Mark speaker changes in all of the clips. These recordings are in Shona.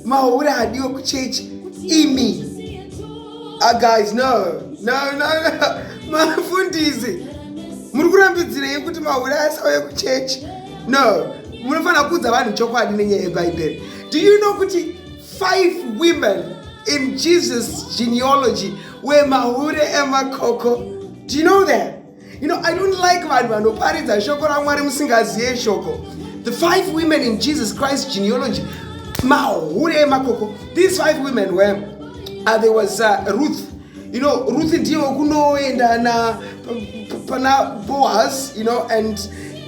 Speaker 1: Mahure hadiwa kuchechi. Imi. Guys, no. Mafundisi. Murikurambidzira yekuti Mahure asauya kuchechi. No. Munofana kudza vanhu chokwadi nenyaya yeBhaibheri. Do you know kuti 5 women in Jesus' genealogy were Mahure Emakoko? Do you know that? You know, I don't like vanhu vanoparidza shoko raMwari musingaziye shoko. The 5 women in Jesus Christ's genealogy, Mahure Emakoko. These 5 women were, there was Ruth. You know, Ruth ndiyo kunoenda pana Boaz, you know, and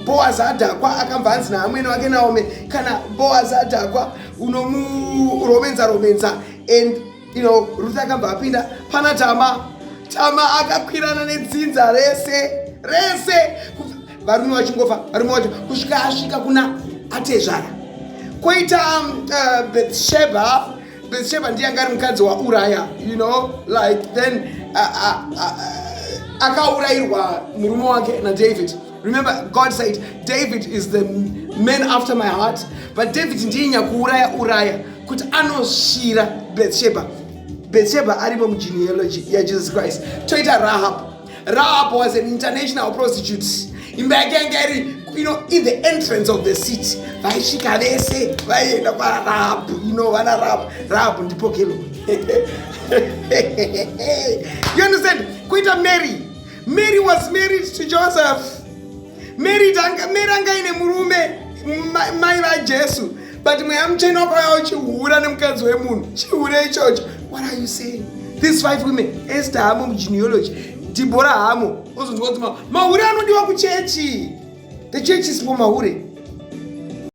Speaker 1: Boaz adakwa akamvanzi na amwene wake Naomi kana Boaz adakwa unomuromenza and you know Ruth akamba apinda pana Tama akakwirana nedzinza rese varume vachingofa varume vacho kusvika asvika kuna atezvara koita Bathsheba ndiye anga ari mukadzi waUraya, you know, like then akaurayirwa murume wake naDavid. Remember, God said, David is the man after my heart. But David ndiye nyakuuraya Uraya kuti anoshira Bathsheba. Bathsheba aripo mugenealogy ya Jesus Christ. Toita Rahab was an international prostitute. Imba yake yanga iri, you know, in the entrance of the city. Vaisvika vese vaienda kwaRahab, you know, vana Rahab ndipo kelo. You understand? Kuita Mary was married to Joseph. Mary anga ine murume mai vaJesu, but mweya mutsvene wakauya uchihura nemukadzi wemunhu chihure ichocho. What are you saying? These 5 women, Esther hamo mugenealogy, Deborah hamo, ozonzwa kuti Mahure anodiwa kuchechi. The church is for Mahure.